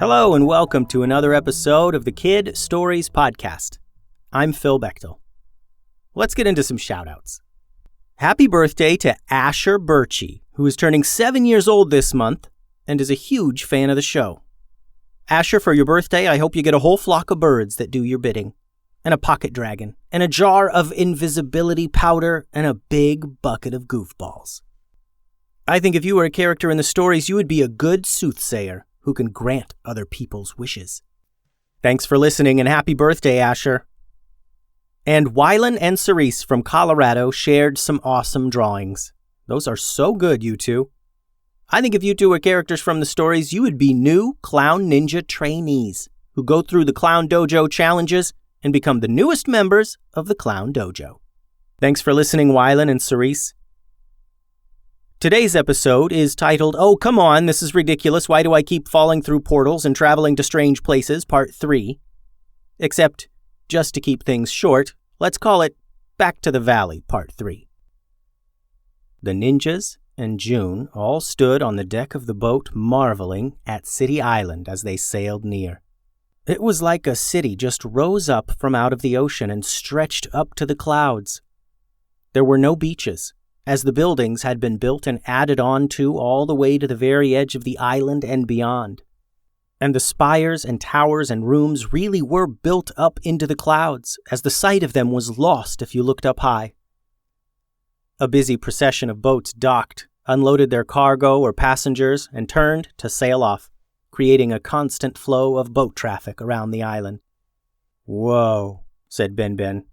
Hello and welcome to another episode of the Kid Stories Podcast. I'm Phil Bechtel. Let's get into some shout-outs. Happy birthday to Asher Birchie, who is turning 7 years old this month and is a huge fan of the show. Asher, for your birthday, I hope you get a whole flock of birds that do your bidding, and a pocket dragon, and a jar of invisibility powder, and a big bucket of goofballs. I think if you were a character in the stories, you would be a good soothsayer who can grant other people's wishes. Thanks for listening and happy birthday, Asher. And Wylan and Cerise from Colorado shared some awesome drawings. Those are so good, you two. I think if you two were characters from the stories, you would be new Clown Ninja trainees who go through the Clown Dojo challenges and become the newest members of the Clown Dojo. Thanks for listening, Wylan and Cerise. Today's episode is titled, "Oh, come on, this is ridiculous. Why do I keep falling through portals and traveling to strange places? Part 3. Except, just to keep things short, let's call it Back to the Valley, Part 3. The ninjas and June all stood on the deck of the boat marveling at City Island as they sailed near. It was like a city just rose up from out of the ocean and stretched up to the clouds. There were no beaches, as the buildings had been built and added on to all the way to the very edge of the island and beyond. And the spires and towers and rooms really were built up into the clouds, as the sight of them was lost if you looked up high. A busy procession of boats docked, unloaded their cargo or passengers, and turned to sail off, creating a constant flow of boat traffic around the island. "Whoa," said Ben.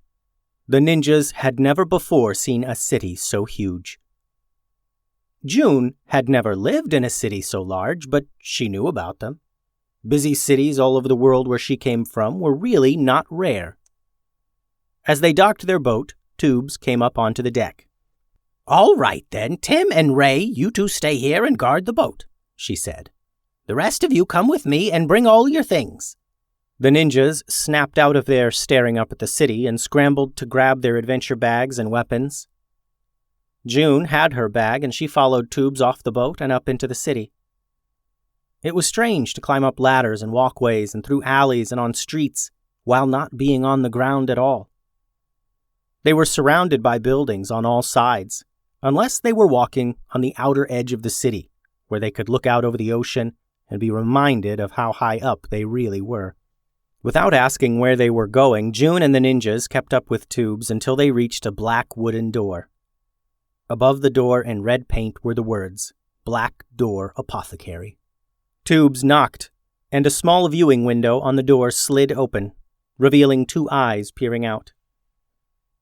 The ninjas had never before seen a city so huge. June had never lived in a city so large, but she knew about them. Busy cities all over the world where she came from were really not rare. As they docked their boat, Tubes came up onto the deck. "All right then, Tim and Ray, you two stay here and guard the boat," she said. "The rest of you come with me and bring all your things." The ninjas snapped out of their staring up at the city and scrambled to grab their adventure bags and weapons. June had her bag and she followed Tubes off the boat and up into the city. It was strange to climb up ladders and walkways and through alleys and on streets while not being on the ground at all. They were surrounded by buildings on all sides, unless they were walking on the outer edge of the city, where they could look out over the ocean and be reminded of how high up they really were. Without asking where they were going, June and the ninjas kept up with Tubes until they reached a black wooden door. Above the door in red paint were the words, "Black Door Apothecary." Tubes knocked, and a small viewing window on the door slid open, revealing 2 eyes peering out.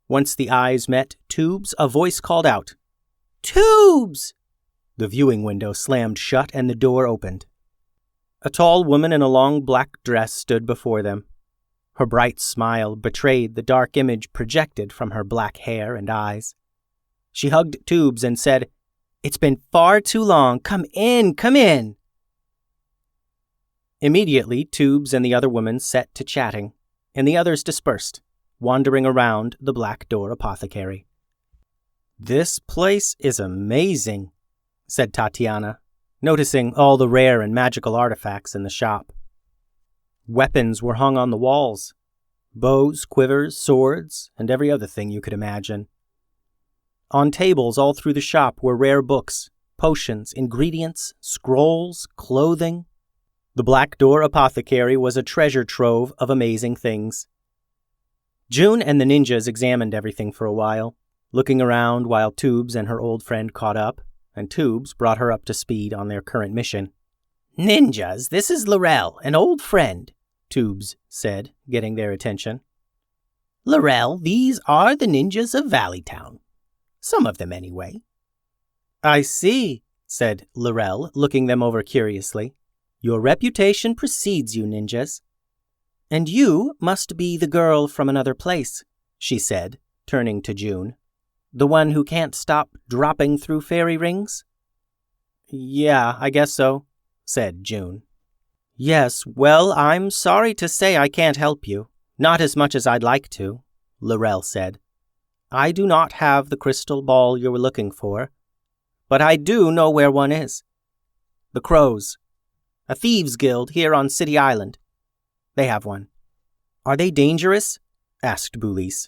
Once the eyes met Tubes, a voice called out, "Tubes!" The viewing window slammed shut and the door opened. A tall woman in a long black dress stood before them. Her bright smile betrayed the dark image projected from her black hair and eyes. She hugged Tubes and said, "It's been far too long. Come in, come in." Immediately, Tubes and the other woman set to chatting, and the others dispersed, wandering around the Black Door Apothecary. "This place is amazing," said Tatiana, noticing all the rare and magical artifacts in the shop. Weapons were hung on the walls. Bows, quivers, swords, and every other thing you could imagine. On tables all through the shop were rare books, potions, ingredients, scrolls, clothing. The Black Door Apothecary was a treasure trove of amazing things. June and the ninjas examined everything for a while, looking around while Tubes and her old friend caught up, and Tubes brought her up to speed on their current mission. "Ninjas, this is Laurel, an old friend," Tubes said, getting their attention. "Laurel, these are the ninjas of Valleytown. Some of them, anyway." "I see," said Laurel, looking them over curiously. "Your reputation precedes you, ninjas. And you must be the girl from another place," she said, turning to June. "The one who can't stop dropping through fairy rings?" "Yeah, I guess so," said June. "Yes, well, I'm sorry to say I can't help you. Not as much as I'd like to," Laurel said. "I do not have the crystal ball you were looking for, but I do know where one is. The crows. A thieves' guild here on City Island. They have one. Are they dangerous? Asked Boulise.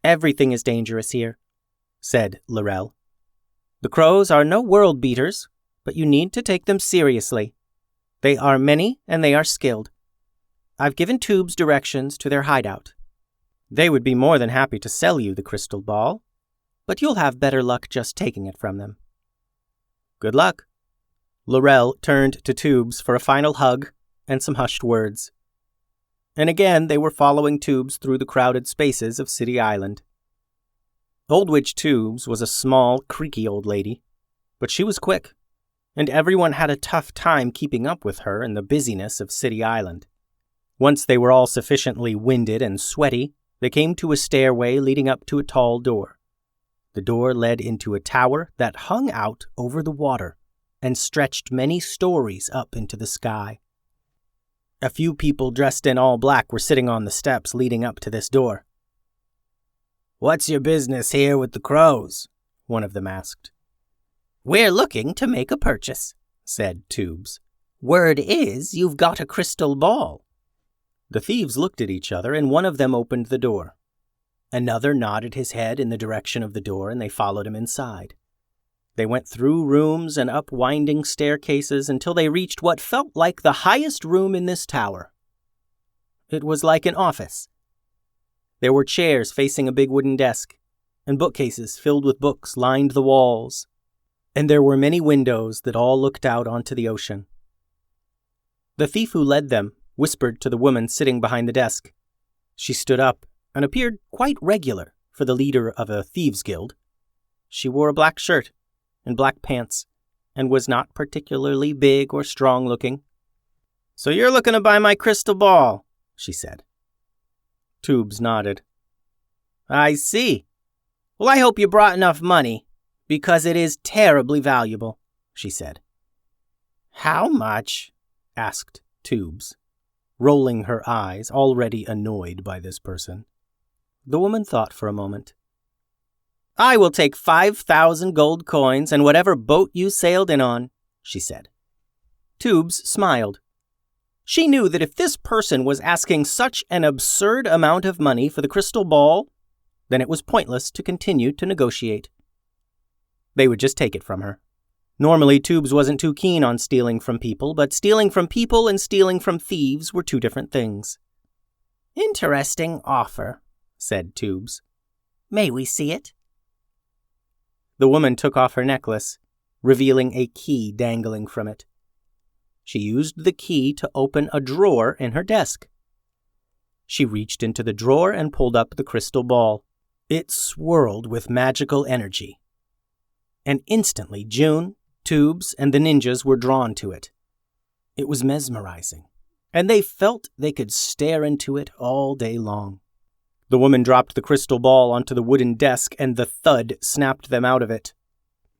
Everything is dangerous here, said Laurel. The crows are no world beaters, but you need to take them seriously. They are many and they are skilled. I've given Tubes directions to their hideout. They would be more than happy to sell you the crystal ball, but you'll have better luck just taking it from them. Good luck. Laurel turned to Tubes for a final hug and some hushed words. And again they were following Tubes through the crowded spaces of City Island. Old Witch Tubes was a small, creaky old lady, but she was quick, and everyone had a tough time keeping up with her in the busyness of City Island. Once they were all sufficiently winded and sweaty, they came to a stairway leading up to a tall door. The door led into a tower that hung out over the water and stretched many stories up into the sky. A few people dressed in all black were sitting on the steps leading up to this door. "What's your business here with the crows?" one of them asked. "We're looking to make a purchase," said Tubes. "Word is you've got a crystal ball." The thieves looked at each other, and one of them opened the door. Another nodded his head in the direction of the door, and they followed him inside. They went through rooms and up winding staircases until they reached what felt like the highest room in this tower. It was like an office. There were chairs facing a big wooden desk, and bookcases filled with books lined the walls, and there were many windows that all looked out onto the ocean. The thief who led them whispered to the woman sitting behind the desk. She stood up and appeared quite regular for the leader of a thieves' guild. She wore a black shirt and black pants, and was not particularly big or strong-looking. "So you're looking to buy my crystal ball," she said. Tubes nodded. "I see. Well, I hope you brought enough money, because it is terribly valuable," she said. "How much?" asked Tubes, rolling her eyes, already annoyed by this person. The woman thought for a moment. "I will take 5,000 gold coins and whatever boat you sailed in on," she said. Tubes smiled. She knew that if this person was asking such an absurd amount of money for the crystal ball, then it was pointless to continue to negotiate. They would just take it from her. Normally, Tubes wasn't too keen on stealing from people, but stealing from people and stealing from thieves were two different things. "Interesting offer," said Tubes. "May we see it?" The woman took off her necklace, revealing a key dangling from it. She used the key to open a drawer in her desk. She reached into the drawer and pulled up the crystal ball. It swirled with magical energy. And instantly June, Tubes, and the ninjas were drawn to it. It was mesmerizing, and they felt they could stare into it all day long. The woman dropped the crystal ball onto the wooden desk, and the thud snapped them out of it.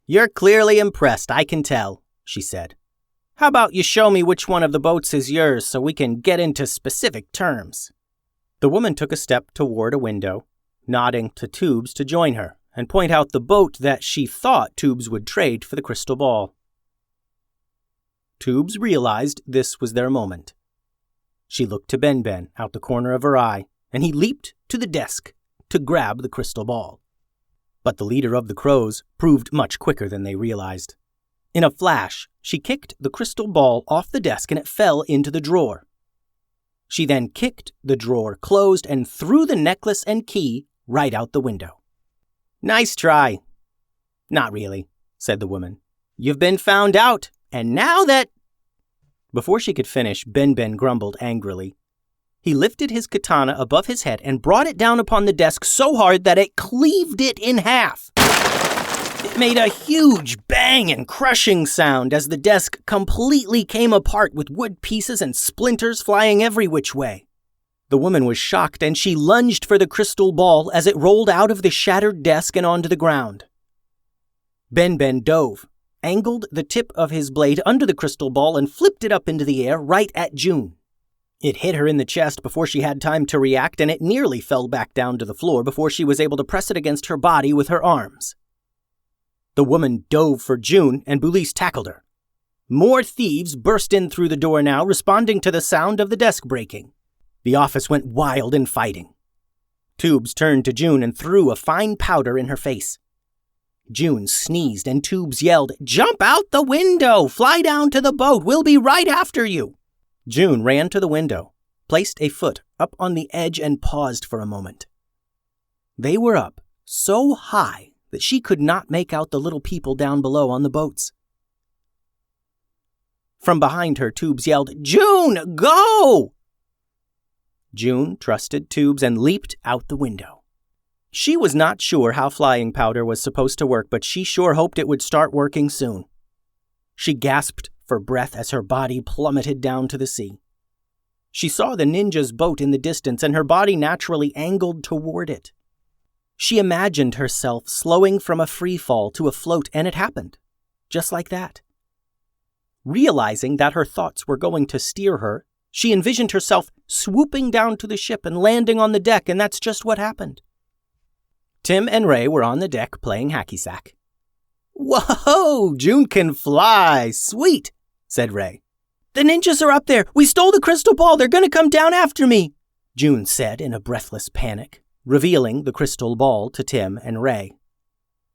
"You're clearly impressed, I can tell," she said. "How about you show me which one of the boats is yours so we can get into specific terms?" The woman took a step toward a window, nodding to Tubes to join her and point out the boat that she thought Tubes would trade for the crystal ball. Tubes realized this was their moment. She looked to Ben out the corner of her eye, and he leaped to the desk to grab the crystal ball. But the leader of the crows proved much quicker than they realized. In a flash, she kicked the crystal ball off the desk and it fell into the drawer. She then kicked the drawer closed and threw the necklace and key right out the window. "Nice try." "Not really," said the woman. "You've been found out, and now that—" Before she could finish, Ben grumbled angrily. He lifted his katana above his head and brought it down upon the desk so hard that it cleaved it in half. It made a huge bang and crushing sound as the desk completely came apart with wood pieces and splinters flying every which way. The woman was shocked, and she lunged for the crystal ball as it rolled out of the shattered desk and onto the ground. Ben dove, angled the tip of his blade under the crystal ball, and flipped it up into the air right at June. It hit her in the chest before she had time to react, and it nearly fell back down to the floor before she was able to press it against her body with her arms. The woman dove for June, and Boulise tackled her. More thieves burst in through the door now, responding to the sound of the desk breaking. The office went wild in fighting. Tubes turned to June and threw a fine powder in her face. June sneezed and Tubes yelled, "Jump out the window! Fly down to the boat! We'll be right after you!" June ran to the window, placed a foot up on the edge and paused for a moment. They were up so high that she could not make out the little people down below on the boats. From behind her, Tubes yelled, "June, go!" June trusted Tubes and leaped out the window. She was not sure how flying powder was supposed to work, but she sure hoped it would start working soon. She gasped for breath as her body plummeted down to the sea. She saw the ninja's boat in the distance, and her body naturally angled toward it. She imagined herself slowing from a free fall to a float, and it happened, just like that. Realizing that her thoughts were going to steer her, she envisioned herself swooping down to the ship and landing on the deck, and that's just what happened. Tim and Ray were on the deck playing hacky sack. "Whoa, June can fly! Sweet!" said Ray. "The ninjas are up there! We stole the crystal ball! They're going to come down after me!" June said in a breathless panic, revealing the crystal ball to Tim and Ray.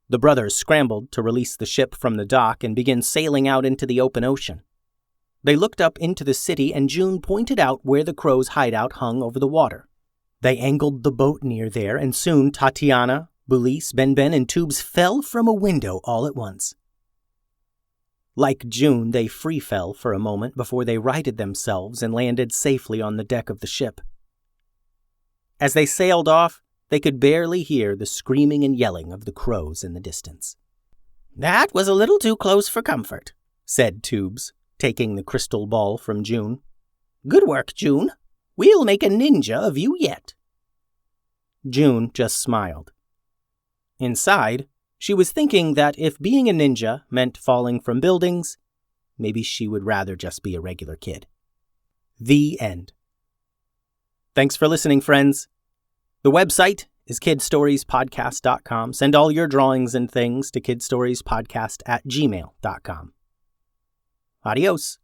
The brothers scrambled to release the ship from the dock and begin sailing out into the open ocean. They looked up into the city, and June pointed out where the crows' hideout hung over the water. They angled the boat near there, and soon Tatiana, Bulis, Ben, and Tubes fell from a window all at once. Like June, they free fell for a moment before they righted themselves and landed safely on the deck of the ship. As they sailed off, they could barely hear the screaming and yelling of the crows in the distance. "That was a little too close for comfort," said Tubes, taking the crystal ball from June. "Good work, June. We'll make a ninja of you yet." June just smiled. Inside, she was thinking that if being a ninja meant falling from buildings, maybe she would rather just be a regular kid. The end. Thanks for listening, friends. The website is kidstoriespodcast.com. Send all your drawings and things to kidstoriespodcast@gmail.com. Adios.